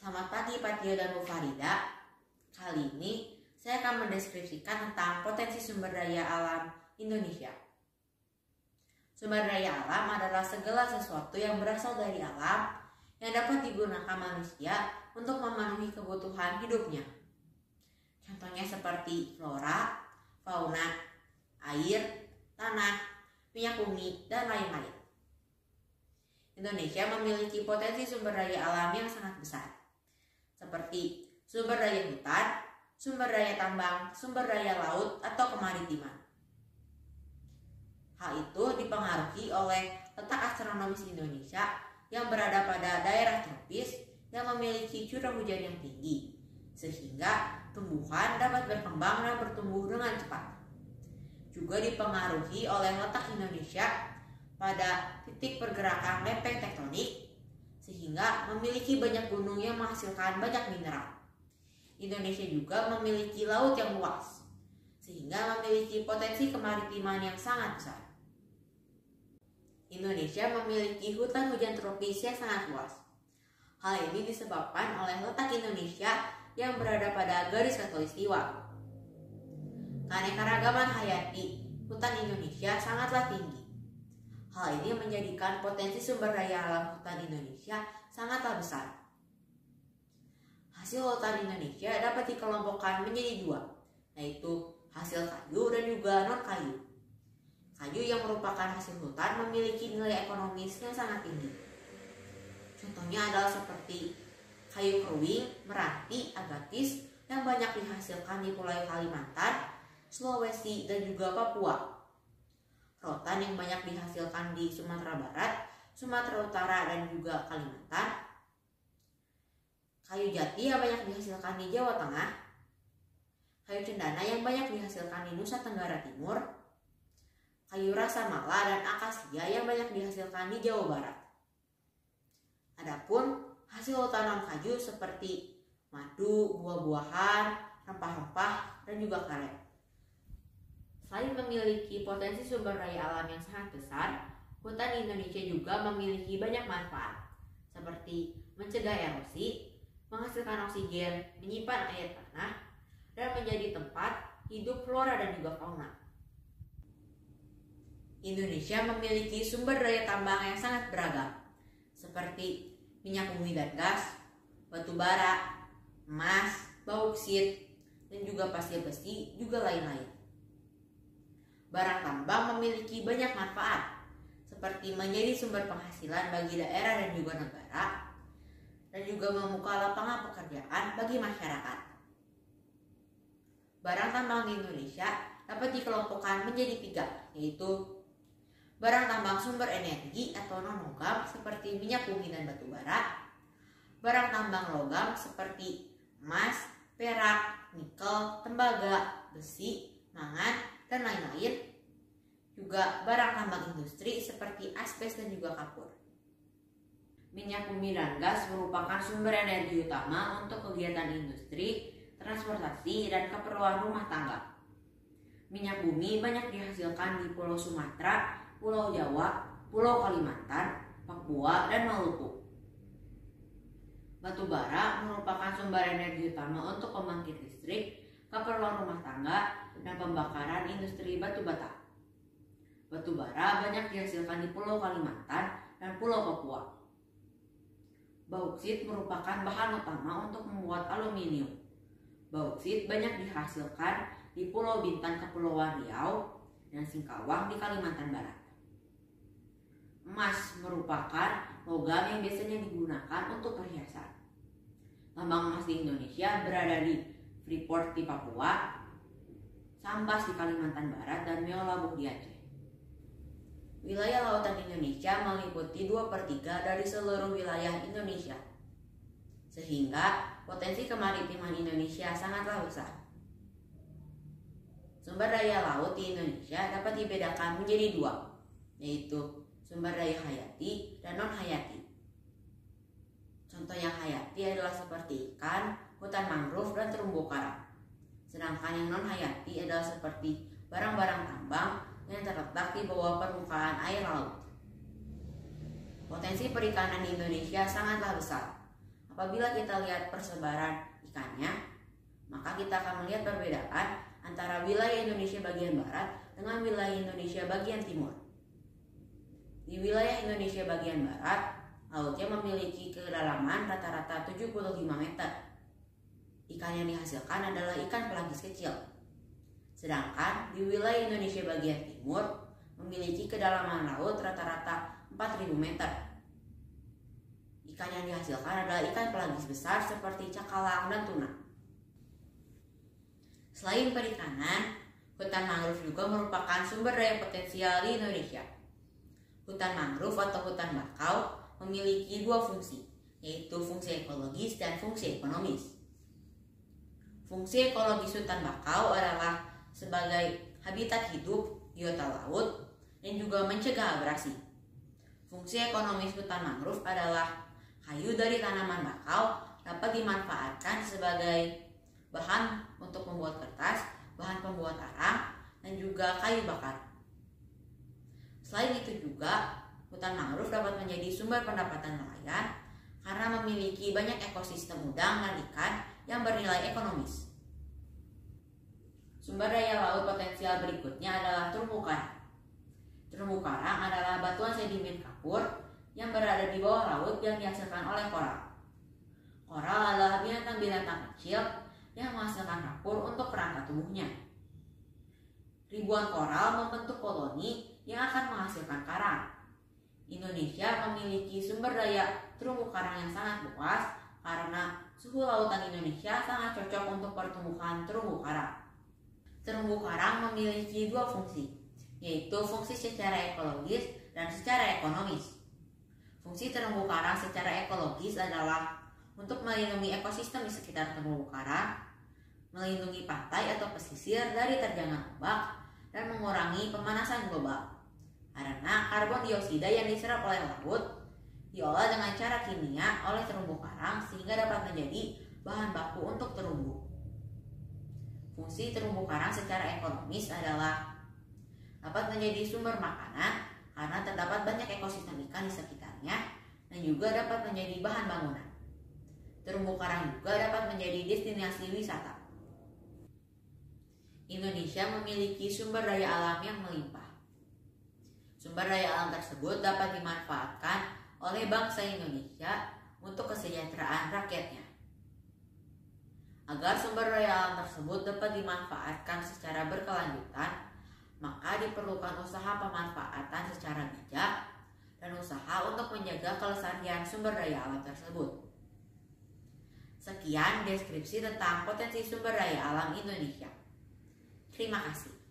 Selamat pagi Patio dan Bu Farida. Kali ini saya akan mendeskripsikan tentang potensi sumber daya alam Indonesia. Sumber daya alam adalah segala sesuatu yang berasal dari alam yang dapat digunakan manusia untuk memenuhi kebutuhan hidupnya. Contohnya seperti flora, fauna, air, tanah, minyak bumi, dan lain-lain. Indonesia memiliki potensi sumber daya alam yang sangat besar, seperti sumber daya hutan, sumber daya tambang, sumber daya laut, atau kemaritiman. Hal itu dipengaruhi oleh letak astronomis Indonesia yang berada pada daerah tropis yang memiliki curah hujan yang tinggi, sehingga tumbuhan dapat berkembang dan bertumbuh dengan cepat. Juga dipengaruhi oleh letak Indonesia pada titik pergerakan lempeng tektonik, sehingga memiliki banyak gunung yang menghasilkan banyak mineral. Indonesia juga memiliki laut yang luas, sehingga memiliki potensi kemaritiman yang sangat besar. Indonesia memiliki hutan hujan tropis yang sangat luas. Hal ini disebabkan oleh letak Indonesia yang berada pada garis khatulistiwa. Keanekaragaman hayati hutan Indonesia sangatlah tinggi. Hal ini menjadikan potensi sumber daya alam hutan Indonesia sangatlah besar. Hasil hutan Indonesia dapat dikelompokkan menjadi dua, yaitu hasil kayu dan juga non-kayu. Kayu yang merupakan hasil hutan memiliki nilai ekonomis yang sangat tinggi. Contohnya adalah seperti kayu keruing, meranti, agatis yang banyak dihasilkan di Pulau Kalimantan, Sulawesi, dan juga Papua. Rotan yang banyak dihasilkan di Sumatera Barat, Sumatera Utara, dan juga Kalimantan. Kayu jati yang banyak dihasilkan di Jawa Tengah. Kayu cendana yang banyak dihasilkan di Nusa Tenggara Timur. Kayu rasa mala dan akasia yang banyak dihasilkan di Jawa Barat. Adapun hasil hutan non kayu seperti madu, buah-buahan, rempah-rempah, dan juga karet. Selain memiliki potensi sumber daya alam yang sangat besar, hutan Indonesia juga memiliki banyak manfaat, seperti mencegah erosi, menghasilkan oksigen, menyimpan air tanah, dan menjadi tempat hidup flora dan juga fauna. Indonesia memiliki sumber daya tambang yang sangat beragam, seperti minyak bumi dan gas, batu bara, emas, bauksit, dan juga pasir besi, juga lain-lain. Barang tambang memiliki banyak manfaat, seperti menjadi sumber penghasilan bagi daerah dan juga negara, dan juga membuka lapangan pekerjaan bagi masyarakat. Barang tambang di Indonesia dapat dikelompokkan menjadi tiga, yaitu barang tambang sumber energi atau non-logam seperti minyak bumi dan batu bara, barang tambang logam seperti emas, perak, nikel, tembaga, besi, mangan, dan lain-lain. Juga barang tambang industri seperti asbes dan juga kapur. Minyak bumi dan gas merupakan sumber energi utama untuk kegiatan industri, transportasi, dan keperluan rumah tangga. Minyak bumi banyak dihasilkan di Pulau Sumatera, Pulau Jawa, Pulau Kalimantan, Papua, dan Maluku. Batu bara merupakan sumber energi utama untuk pembangkit listrik, keperluan rumah tangga, dan pembakaran industri batu bata. Batu bara banyak dihasilkan di Pulau Kalimantan dan Pulau Papua. Bauksit merupakan bahan utama untuk membuat aluminium. Bauksit banyak dihasilkan di Pulau Bintan Kepulauan Riau dan Singkawang di Kalimantan Barat. Emas merupakan logam yang biasanya digunakan untuk perhiasan. Tambang emas di Indonesia berada di Freeport di Papua, Sambas di Kalimantan Barat, dan Meolabuh di Aceh. Wilayah lautan Indonesia meliputi 2/3 dari seluruh wilayah Indonesia, sehingga potensi kemaritiman Indonesia sangatlah besar. Sumber daya laut di Indonesia dapat dibedakan menjadi dua, yaitu sumber daya hayati dan non-hayati. Contoh yang hayati adalah seperti ikan, hutan mangrove, dan terumbu karang. Sedangkan yang non-hayati adalah seperti barang-barang tambang yang terletak di bawah permukaan air laut. Potensi perikanan di Indonesia sangatlah besar, apabila kita lihat persebaran ikannya, maka kita akan melihat perbedaan antara wilayah Indonesia bagian barat dengan wilayah Indonesia bagian timur. Di wilayah Indonesia bagian barat, lautnya memiliki kedalaman rata-rata 75 meter. Ikan yang dihasilkan adalah ikan pelagis kecil. Sedangkan di wilayah Indonesia bagian timur memiliki kedalaman laut rata-rata 4.000 meter. Ikan yang dihasilkan adalah ikan pelagis besar seperti cakalang dan tuna. Selain perikanan, hutan mangrove juga merupakan sumber daya potensial di Indonesia. Hutan mangrove atau hutan bakau memiliki dua fungsi, yaitu fungsi ekologis dan fungsi ekonomis. Fungsi ekologis hutan bakau adalah sebagai habitat hidup biota laut dan juga mencegah abrasi. Fungsi ekonomis hutan mangrove adalah kayu dari tanaman bakau dapat dimanfaatkan sebagai bahan untuk membuat kertas, bahan pembuat arang, dan juga kayu bakar. Selain itu juga, hutan mangrove dapat menjadi sumber pendapatan nelayan karena memiliki banyak ekosistem udang dan ikan yang bernilai ekonomis. Sumber daya laut potensial berikutnya adalah terumbu karang. Terumbu karang adalah batuan sedimen kapur yang berada di bawah laut yang dihasilkan oleh koral. Koral adalah binatang-binatang kecil yang menghasilkan kapur untuk kerangka tubuhnya. Ribuan koral membentuk koloni yang akan menghasilkan karang. Indonesia memiliki sumber daya terumbu karang yang sangat luas karena suhu lautan Indonesia sangat cocok untuk pertumbuhan terumbu karang. Terumbu karang memiliki dua fungsi, yaitu fungsi secara ekologis dan secara ekonomis. Fungsi terumbu karang secara ekologis adalah untuk melindungi ekosistem di sekitar terumbu karang, melindungi pantai atau pesisir dari terjangan ombak, dan mengurangi pemanasan global. Karena karbon dioksida yang diserap oleh laut diolah dengan cara kimia oleh terumbu karang sehingga dapat menjadi bahan baku untuk terumbu. Fungsi terumbu karang secara ekonomis adalah dapat menjadi sumber makanan karena terdapat banyak ekosistem ikan di sekitarnya dan juga dapat menjadi bahan bangunan. Terumbu karang juga dapat menjadi destinasi wisata. Indonesia memiliki sumber daya alam yang melimpah. Sumber daya alam tersebut dapat dimanfaatkan oleh bangsa Indonesia untuk kesejahteraan rakyatnya. Agar sumber daya alam tersebut dapat dimanfaatkan secara berkelanjutan, maka diperlukan usaha pemanfaatan secara bijak dan usaha untuk menjaga kelestarian sumber daya alam tersebut. Sekian deskripsi tentang potensi sumber daya alam Indonesia. Terima kasih.